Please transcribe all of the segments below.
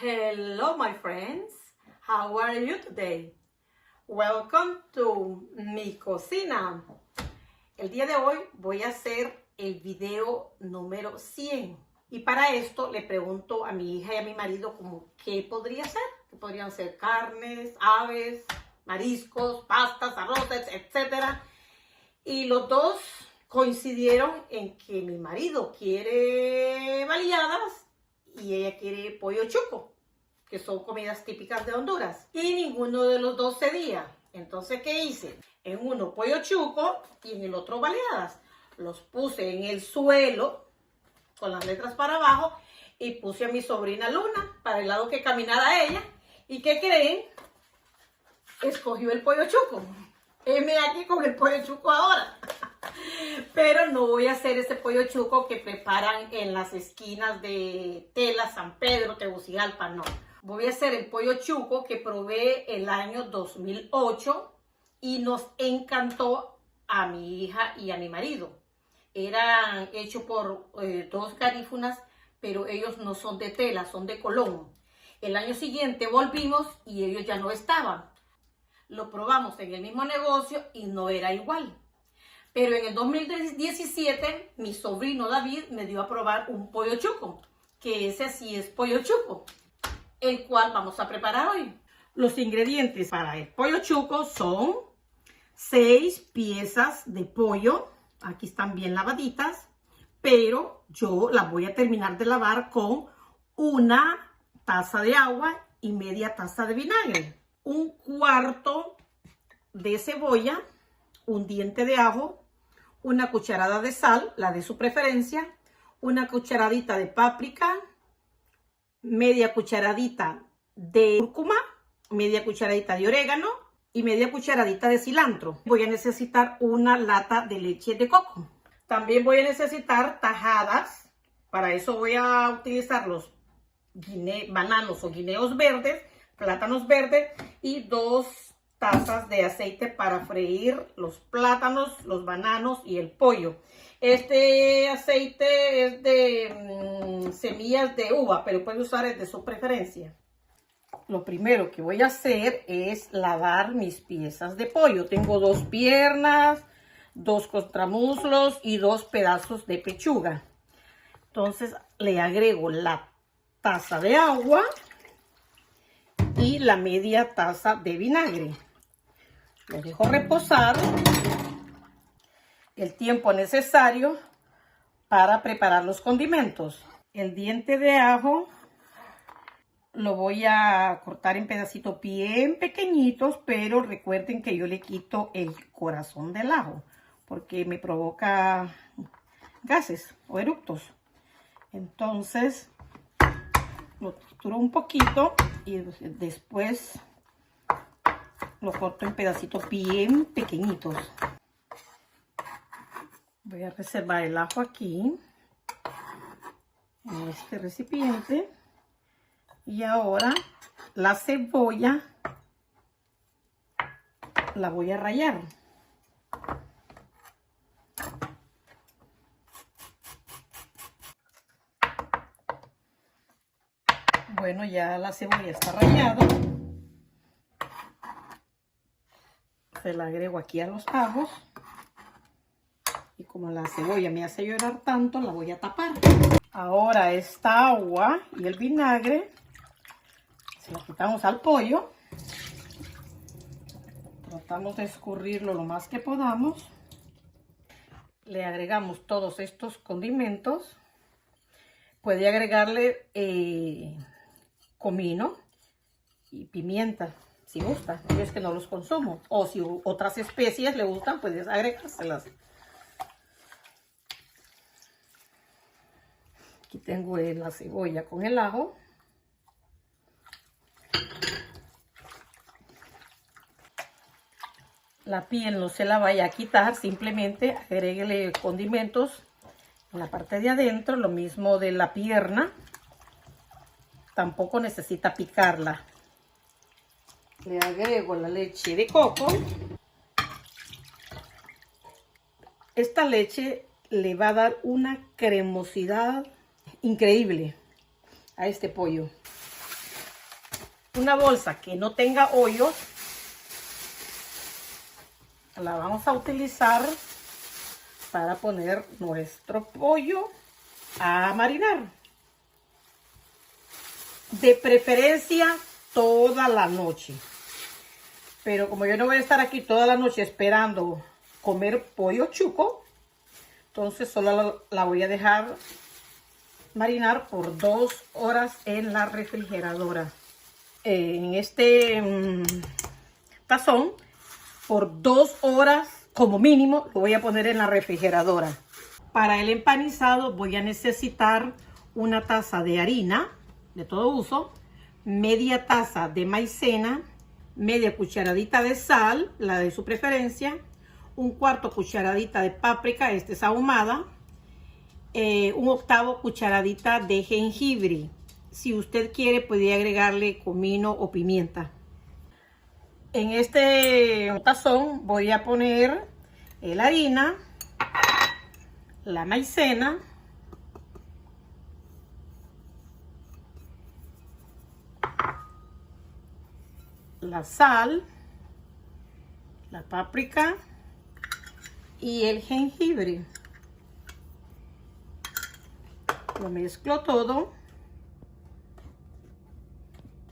Hello my friends, how are you today? Welcome to mi cocina. El día de hoy voy a hacer el video número 100 y para esto le pregunto a mi hija y a mi marido como qué podría ser. Que podrían ser carnes, aves, mariscos, pastas, arroces, etc. Y los dos coincidieron en que mi marido quiere baleadas y ella quiere pollo chuco, que son comidas típicas de Honduras. Y ninguno de los dos cedía. Entonces, ¿qué hice? En uno pollo chuco y en el otro baleadas. Los puse en el suelo con las letras para abajo y puse a mi sobrina Luna para el lado que caminara ella. ¿Y qué creen? Escogió el pollo chuco. Heme aquí con el pollo chuco ahora. Pero no voy a hacer ese pollo chuco que preparan en las esquinas de Tela, San Pedro, Tegucigalpa, no. Voy a hacer el pollo chuco que probé el año 2008 y nos encantó a mi hija y a mi marido. Eran hechos por dos garífunas, pero ellos no son de Tela, son de Colón. El año siguiente volvimos y ellos ya no estaban. Lo probamos en el mismo negocio y no era igual. Pero en el 2017, mi sobrino David me dio a probar un pollo chuco, que ese sí es pollo chuco, el cual vamos a preparar hoy. Los ingredientes para el pollo chuco son 6 piezas de pollo. Aquí están bien lavaditas, pero yo las voy a terminar de lavar con 1 taza de agua y media taza de vinagre. 1/4 de cebolla, 1 diente de ajo, 1 cucharada de sal, la de su preferencia, 1 cucharadita de páprica, media cucharadita de cúrcuma, media cucharadita de orégano y media cucharadita de cilantro. Voy a necesitar 1 lata de leche de coco. También voy a necesitar tajadas. Para eso voy a utilizar los bananos o guineos verdes, plátanos verdes y 2 tazas de aceite para freír los plátanos, los bananos y el pollo. Este aceite es de semillas de uva, pero puede usar el de su preferencia. Lo primero que voy a hacer es lavar mis piezas de pollo. Tengo 2 piernas, 2 contramuslos y 2 pedazos de pechuga. Entonces le agrego la taza de agua y la media taza de vinagre. Lo dejo reposar el tiempo necesario para preparar los condimentos. El diente de ajo lo voy a cortar en pedacitos bien pequeñitos, pero recuerden que yo le quito el corazón del ajo porque me provoca gases o eructos. Entonces lo trituro un poquito y después lo corto en pedacitos bien pequeñitos. Voy a reservar el ajo aquí, en este recipiente. Y ahora la cebolla la voy a rallar. Bueno, ya la cebolla está rallada. Se la agrego aquí a los ajos. Y como la cebolla me hace llorar tanto, la voy a tapar. Ahora esta agua y el vinagre se la quitamos al pollo. Tratamos de escurrirlo lo más que podamos. Le agregamos todos estos condimentos. Puede agregarle comino y pimienta si gusta. Yo es que no los consumo. O si otras especies le gustan, puedes agregárselas. Aquí tengo la cebolla con el ajo. La piel no se la vaya a quitar, simplemente agréguele condimentos en la parte de adentro, lo mismo de la pierna. Tampoco necesita picarla. Le agrego la leche de coco. Esta leche le va a dar una cremosidad increíble a este pollo. Una bolsa que no tenga hoyos la vamos a utilizar para poner nuestro pollo a marinar. De preferencia toda la noche. Pero como yo no voy a estar aquí toda la noche esperando comer pollo chuco, entonces solo la voy a dejar marinar por 2 horas en la refrigeradora. En este tazón, por 2 horas como mínimo, lo voy a poner en la refrigeradora. Para el empanizado voy a necesitar una taza de harina de todo uso, media taza de maicena, media cucharadita de sal, la de su preferencia, 1/4 cucharadita de páprica, esta es ahumada, 1/8 cucharadita de jengibre. Si usted quiere puede agregarle comino o pimienta. En este tazón voy a poner la harina, la maicena, la sal, la páprica y el jengibre. Lo mezclo todo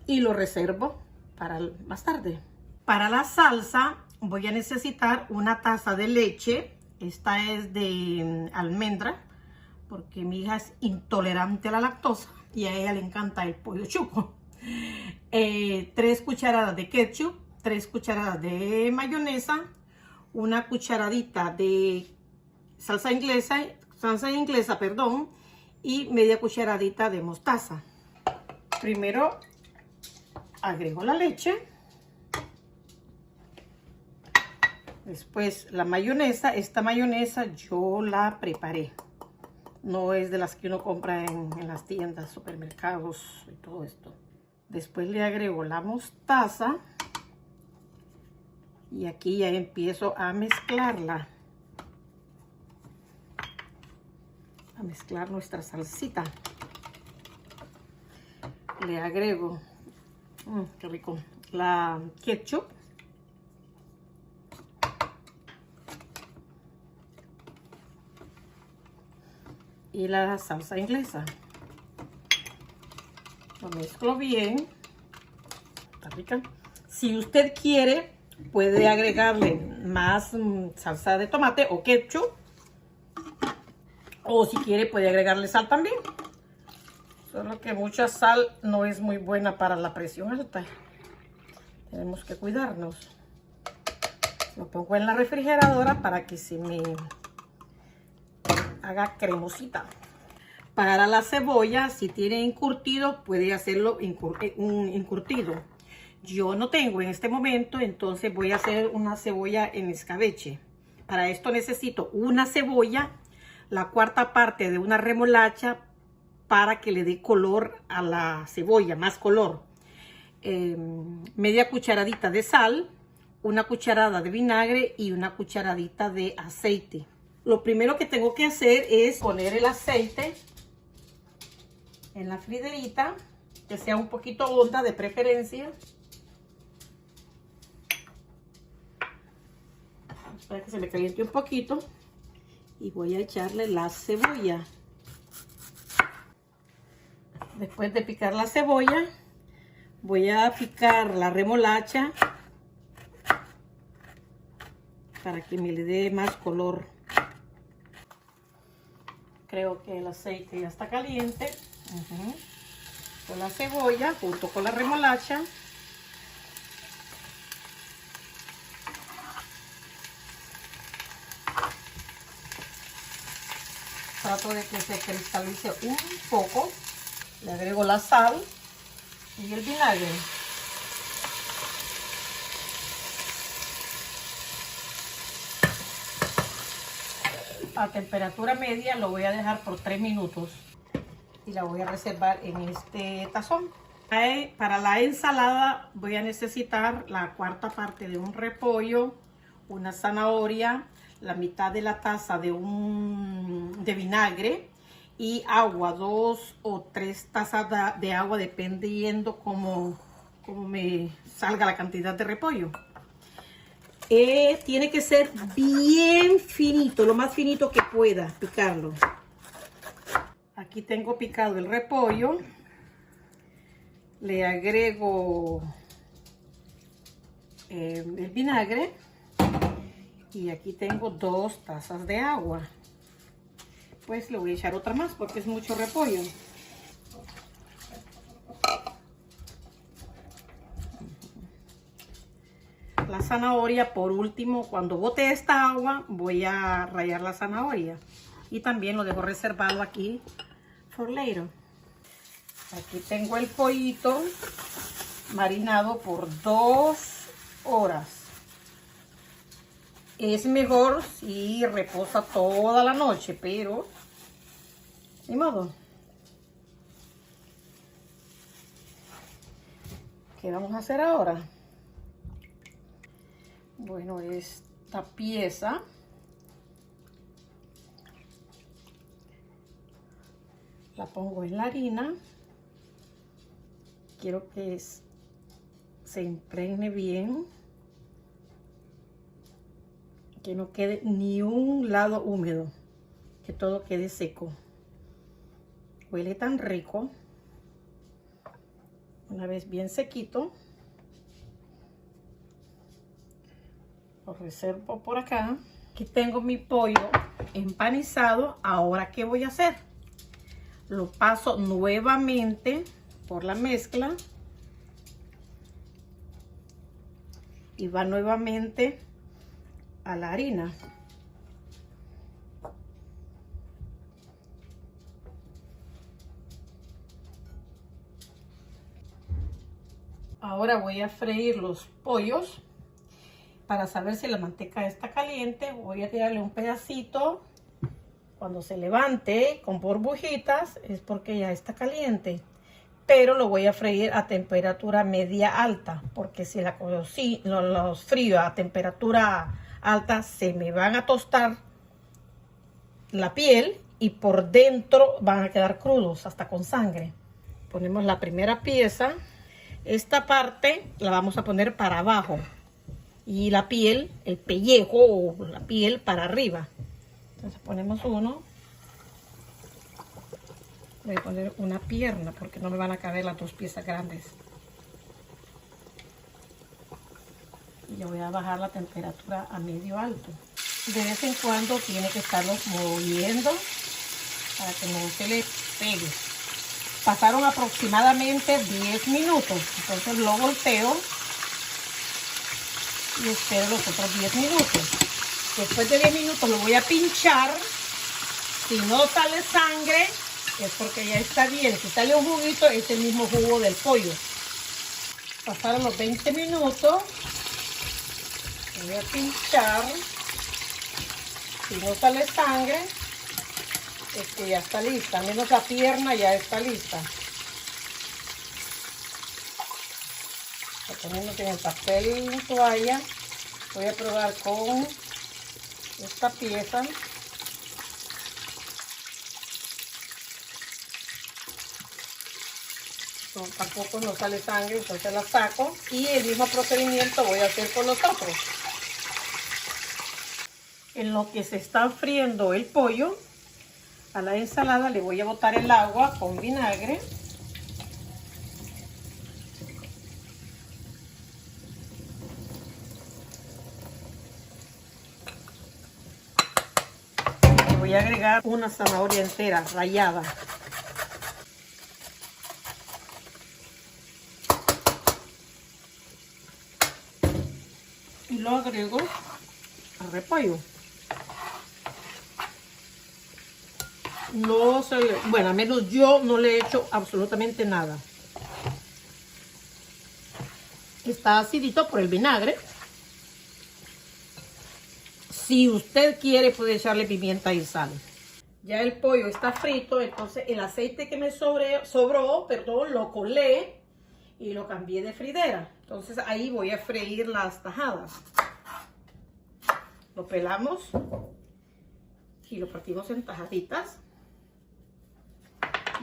y lo reservo para más tarde. Para la salsa voy a necesitar una taza de leche. Esta es de almendra porque mi hija es intolerante a la lactosa y a ella le encanta el pollo chuco. 3 cucharadas de ketchup, 3 cucharadas de mayonesa, una cucharadita de salsa inglesa, y media cucharadita de mostaza. Primero agrego la leche, después la mayonesa. Esta mayonesa yo la preparé, no es de las que uno compra en las tiendas, supermercados y todo esto. Después le agrego la mostaza y aquí ya empiezo a mezclarla, a mezclar nuestra salsita. Le agrego, qué rico, la ketchup, y la salsa inglesa. Lo mezclo bien. Está rica. Si usted quiere, puede agregarle más salsa de tomate o ketchup. O si quiere, puede agregarle sal también. Solo que mucha sal no es muy buena para la presión alta. Tenemos que cuidarnos. Lo pongo en la refrigeradora para que se me haga cremosita. Para la cebolla, si tiene encurtido, puede hacerlo un encurtido. Yo no tengo en este momento, entonces voy a hacer una cebolla en escabeche. Para esto necesito una cebolla, la 1/4 parte de una remolacha para que le dé color a la cebolla, más color. Media cucharadita de sal, una cucharada de vinagre y una cucharadita de aceite. Lo primero que tengo que hacer es poner el aceite en la friderita, que sea un poquito honda de preferencia. Para que se me caliente un poquito. Y voy a echarle la cebolla. Después de picar la cebolla, voy a picar la remolacha para que me le dé más color. Creo que el aceite ya está caliente. Con la cebolla junto con la remolacha. Trato de que se cristalice un poco. Le agrego la sal y el vinagre. A temperatura media lo voy a dejar por 3 minutos. Y la voy a reservar en este tazón. Para la ensalada voy a necesitar la 1/4 parte de un repollo, una zanahoria, la mitad de la taza de vinagre y agua, 2 o 3 tazas de agua dependiendo como como me salga la cantidad de repollo. Tiene que ser bien finito, lo más finito que pueda picarlo. Aquí tengo picado el repollo. Le agrego el vinagre. Y aquí tengo 2 tazas de agua. Pues le voy a echar otra más porque es mucho repollo. La zanahoria por último, cuando bote esta agua voy a rallar la zanahoria y también lo dejo reservado aquí for later. Aquí tengo el pollito marinado por 2 horas. Es mejor si reposa toda la noche, pero ni modo. ¿Qué vamos a hacer ahora? Bueno, esta pieza la pongo en la harina. Quiero que se impregne bien, que no quede ni un lado húmedo, que todo quede seco. Huele tan rico. Una vez bien sequito, lo reservo por acá. Aquí tengo mi pollo empanizado. Ahora, ¿qué voy a hacer? Lo paso nuevamente por la mezcla y va nuevamente a la harina. Ahora voy a freír los pollos. Para saber si la manteca está caliente, voy a tirarle un pedacito. Cuando se levante con burbujitas es porque ya está caliente. Pero lo voy a freír a temperatura media alta, porque si los frío a temperatura alta se me van a tostar la piel y por dentro van a quedar crudos hasta con sangre. Ponemos la primera pieza. Esta parte la vamos a poner para abajo y la piel, el pellejo o la piel para arriba. Entonces ponemos uno. Voy a poner una pierna porque no me van a caber las 2 piezas grandes. Y yo voy a bajar la temperatura a medio alto. De vez en cuando tiene que estarlos moviendo para que no se le pegue. Pasaron aproximadamente 10 minutos. Entonces lo volteo y espero los otros 10 minutos. Después de 10 minutos lo voy a pinchar. Si no sale sangre, es porque ya está bien. Si sale un juguito, es el mismo jugo del pollo. Pasaron los 20 minutos. Voy a pinchar. Si no sale sangre, es que ya está lista. Menos la pierna ya está lista. Lo ponemos en el papel toalla. Voy a probar con esta pieza. No, tampoco no sale sangre, entonces la saco. Y el mismo procedimiento voy a hacer con los otros. En lo que se está friendo el pollo, a la ensalada le voy a botar el agua con vinagre. Le voy a agregar una zanahoria entera rallada. Y lo agrego al repollo. No se le, bueno, al menos yo no le he hecho absolutamente nada. Está acidito por el vinagre. Si usted quiere puede echarle pimienta y sal. Ya el pollo está frito, entonces el aceite que me sobró, lo colé y lo cambié de fridera. Entonces ahí voy a freír las tajadas. Lo pelamos y lo partimos en tajaditas.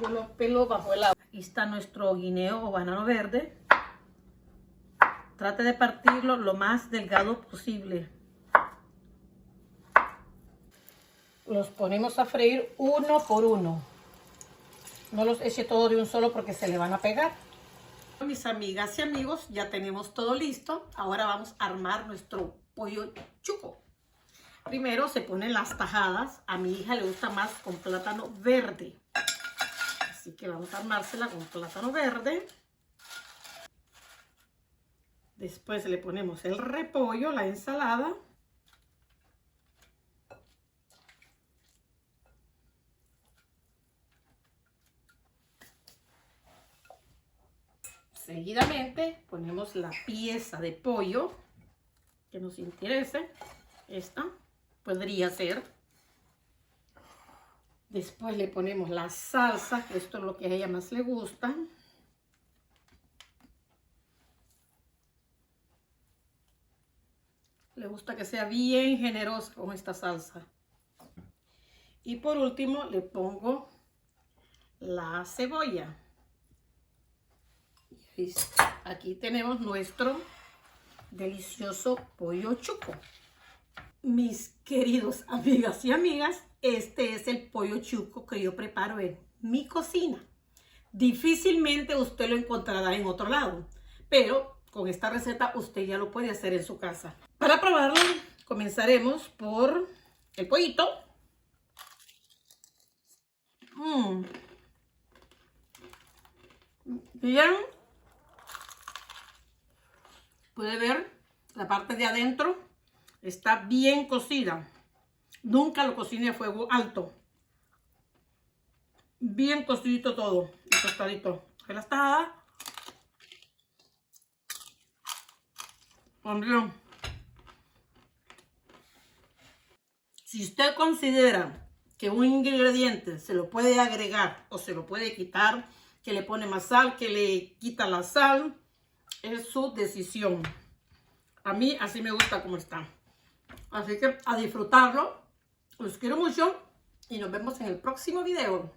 Yo lo pelo bajo el agua. Aquí está nuestro guineo o banano verde. Trate de partirlo lo más delgado posible. Los ponemos a freír uno por uno. No los eche todo de un solo porque se le van a pegar. Mis amigas y amigos, ya tenemos todo listo. Ahora vamos a armar nuestro pollo chuco. Primero se ponen las tajadas. A mi hija le gusta más con plátano verde. Así que vamos a armársela con plátano verde. Después le ponemos el repollo, la ensalada. Seguidamente ponemos la pieza de pollo que nos interese. Esta podría ser. Después le ponemos la salsa, que esto es lo que a ella más le gusta. Le gusta que sea bien generosa con esta salsa. Y por último le pongo la cebolla. Aquí tenemos nuestro delicioso pollo chuco. Mis queridos amigas y amigas, este es el pollo chuco que yo preparo en mi cocina. Difícilmente usted lo encontrará en otro lado, pero con esta receta usted ya lo puede hacer en su casa. Para probarlo, comenzaremos por el pollito. Bien. Puede ver la parte de adentro está bien cocida. Nunca lo cociné a fuego alto. Bien cocidito todo, y tostadito. Ahí está. También. Si usted considera que un ingrediente se lo puede agregar o se lo puede quitar, que le pone más sal, que le quita la sal, es su decisión. A mí así me gusta como está. Así que a disfrutarlo. Los quiero mucho y nos vemos en el próximo video.